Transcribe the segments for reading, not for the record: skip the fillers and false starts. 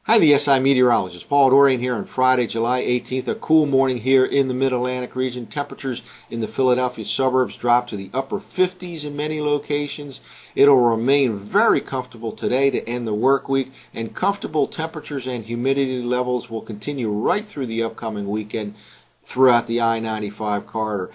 Hi, the SI meteorologist Paul Dorian here on Friday, July 18th. A cool morning here in the Mid-Atlantic region. Temperatures in the Philadelphia suburbs drop to the upper 50s in many locations. It'll remain very comfortable today to end the work week, and comfortable temperatures and humidity levels will continue right through the upcoming weekend throughout the I-95 corridor.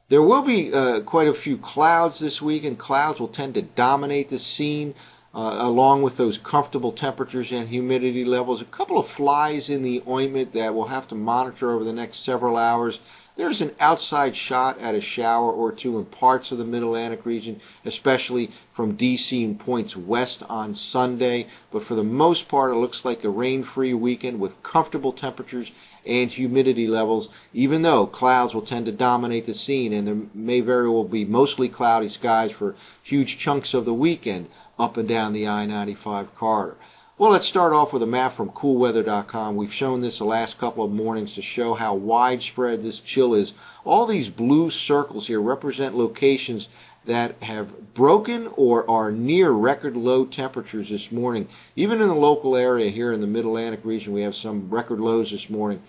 There will be quite a few clouds this week, and clouds will tend to dominate the scene. Along with those comfortable temperatures and humidity levels. A couple of flies in the ointment that we'll have to monitor over the next several hours. There's an outside shot at a shower or two in parts of the Mid-Atlantic region, especially from D.C. and points west on Sunday. But for the most part, it looks like a rain-free weekend with comfortable temperatures and humidity levels, even though clouds will tend to dominate the scene, and there may very well be mostly cloudy skies for huge chunks of the weekend up and down the I-95 corridor. Well, let's start off with a map from coolweather.com. We've shown this the last couple of mornings to show how widespread this chill is. All these blue circles here represent locations that have broken or are near record low temperatures this morning. Even in the local area here in the Mid-Atlantic region, we have some record lows this morning.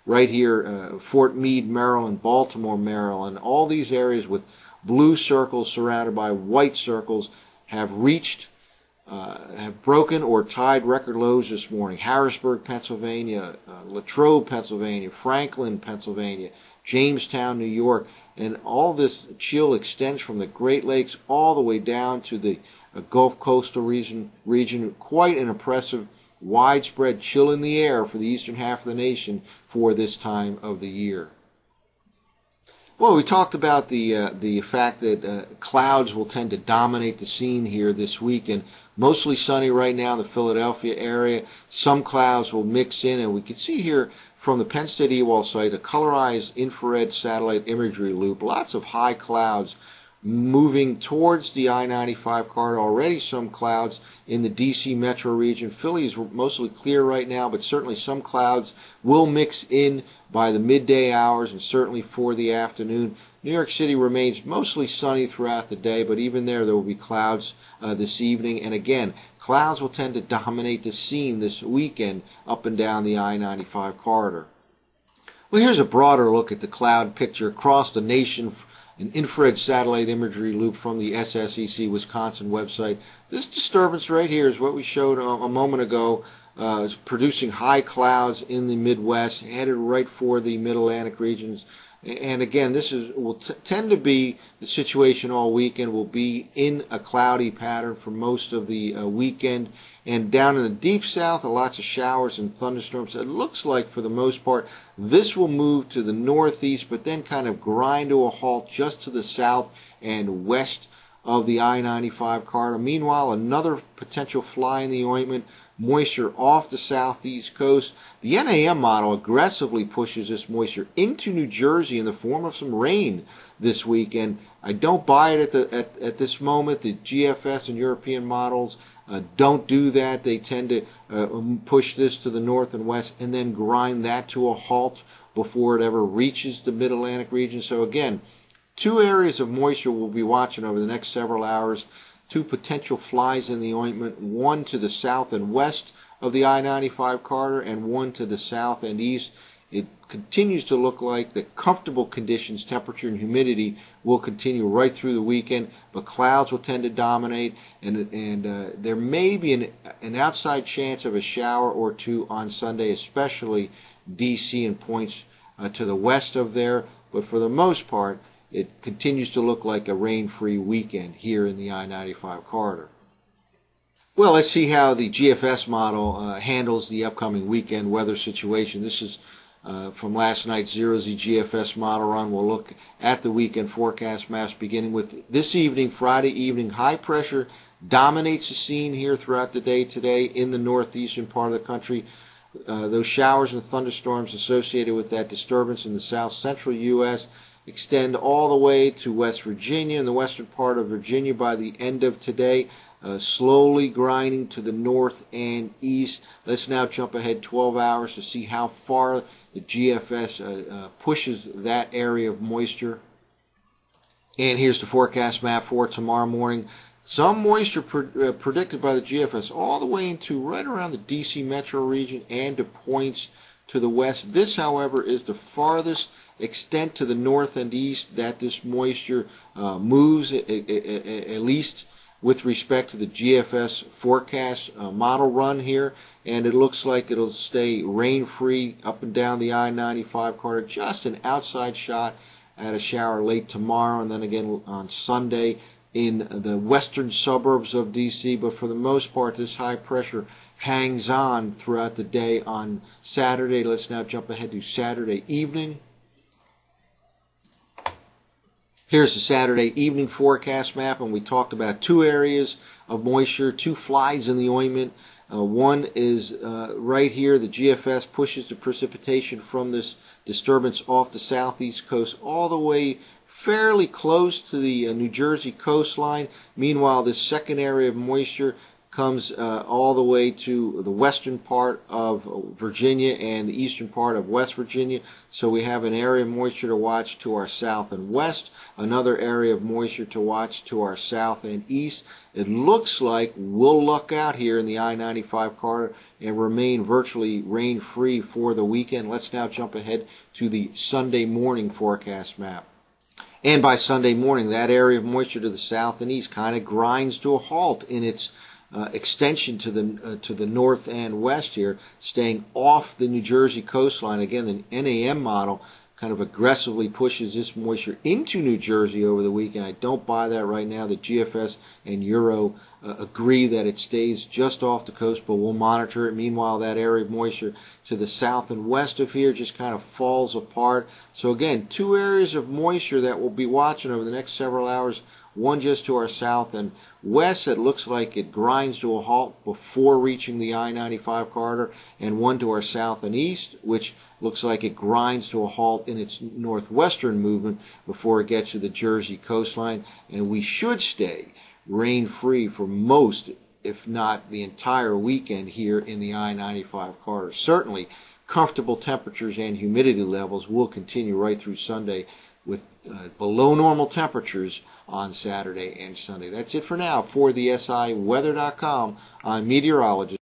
Right here, Fort Meade, Maryland, Baltimore, Maryland, all these areas with blue circles surrounded by white circles have broken or tied record lows this morning. Harrisburg, Pennsylvania, Latrobe, Pennsylvania, Franklin, Pennsylvania, Jamestown, New York, and all this chill extends from the Great Lakes all the way down to the Gulf coastal region. Quite an impressive widespread chill in the air for the eastern half of the nation for this time of the year. Well, we talked about the fact that clouds will tend to dominate the scene here this week, and mostly sunny right now in the Philadelphia area. Some clouds will mix in, and we can see here from the Penn State EWOL site a colorized infrared satellite imagery loop. Lots of high clouds moving towards the I-95 corridor. Already some clouds in the D.C. metro region. Philly is mostly clear right now, but certainly some clouds will mix in by the midday hours and certainly for the afternoon. New York City remains mostly sunny throughout the day, but even there will be clouds this evening. And again, clouds will tend to dominate the scene this weekend up and down the I-95 corridor. Well, here's a broader look at the cloud picture across the nation. An infrared satellite imagery loop from the SSEC Wisconsin website. This disturbance right here is what we showed a moment ago, producing high clouds in the Midwest, headed right for the Mid-Atlantic regions. And again, this will tend to be the situation all weekend. Will be in a cloudy pattern for most of the weekend. And down in the deep south, lots of showers and thunderstorms. It looks like, for the most part, this will move to the northeast, but then kind of grind to a halt just to the south and west of the I-95 corridor. Meanwhile, another potential fly in the ointment, moisture off the southeast coast. The NAM model aggressively pushes this moisture into New Jersey in the form of some rain this weekend. I don't buy it at this moment. The GFS and European models don't do that. They tend to push this to the north and west and then grind that to a halt before it ever reaches the Mid-Atlantic region. So again, two areas of moisture we'll be watching over the next several hours. Two potential flies in the ointment, one to the south and west of the I-95 corridor and one to the south and east. It continues to look like the comfortable conditions, temperature and humidity, will continue right through the weekend, but clouds will tend to dominate, and there may be an outside chance of a shower or two on Sunday, especially D.C. and points to the west of there, but for the most part, it continues to look like a rain-free weekend here in the I-95 corridor. Well, let's see how the GFS model handles the upcoming weekend weather situation. This is from last night's Zero-Z GFS model run. We'll look at the weekend forecast maps beginning with this evening, Friday evening. High pressure dominates the scene here throughout the day today in the northeastern part of the country. Those showers and thunderstorms associated with that disturbance in the south central U.S. extend all the way to West Virginia and the western part of Virginia by the end of today, slowly grinding to the north and east. Let's now jump ahead 12 hours to see how far the GFS pushes that area of moisture. And here's the forecast map for tomorrow morning. Some moisture predicted by the GFS all the way into right around the DC metro region and to points to the west. This, however, is the farthest extent to the north and east that this moisture moves, at least with respect to the GFS forecast model run here. And it looks like it'll stay rain-free up and down the I-95 corridor. Just an outside shot at a shower late tomorrow, and then again on Sunday in the western suburbs of DC. But for the most part, this high pressure hangs on throughout the day on Saturday. Let's now jump ahead to Saturday evening. Here's the Saturday evening forecast map, and we talked about two areas of moisture, two flies in the ointment. One is right here. The GFS pushes the precipitation from this disturbance off the southeast coast all the way fairly close to the New Jersey coastline. Meanwhile, this second area of moisture comes all the way to the western part of Virginia and the eastern part of West Virginia. So we have an area of moisture to watch to our south and west, another area of moisture to watch to our south and east. It looks like we'll luck out here in the I-95 corridor and remain virtually rain-free for the weekend. Let's now jump ahead to the Sunday morning forecast map. And by Sunday morning, that area of moisture to the south and east kind of grinds to a halt in its extension to the north and west here, staying off the New Jersey coastline. Again, the NAM model kind of aggressively pushes this moisture into New Jersey over the weekend. I don't buy that right now. The GFS and Euro agree that it stays just off the coast, but we'll monitor it. Meanwhile, that area of moisture to the south and west of here just kind of falls apart. So again, two areas of moisture that we'll be watching over the next several hours. One just to our south and west that looks like it grinds to a halt before reaching the I-95 corridor, and one to our south and east, which looks like it grinds to a halt in its northwestern movement before it gets to the Jersey coastline. And we should stay rain-free for most, if not the entire weekend here in the I-95 corridor. Certainly, comfortable temperatures and humidity levels will continue right through Sunday with below normal temperatures on Saturday and Sunday. That's it for now. For the SIweather.com, I'm meteorologist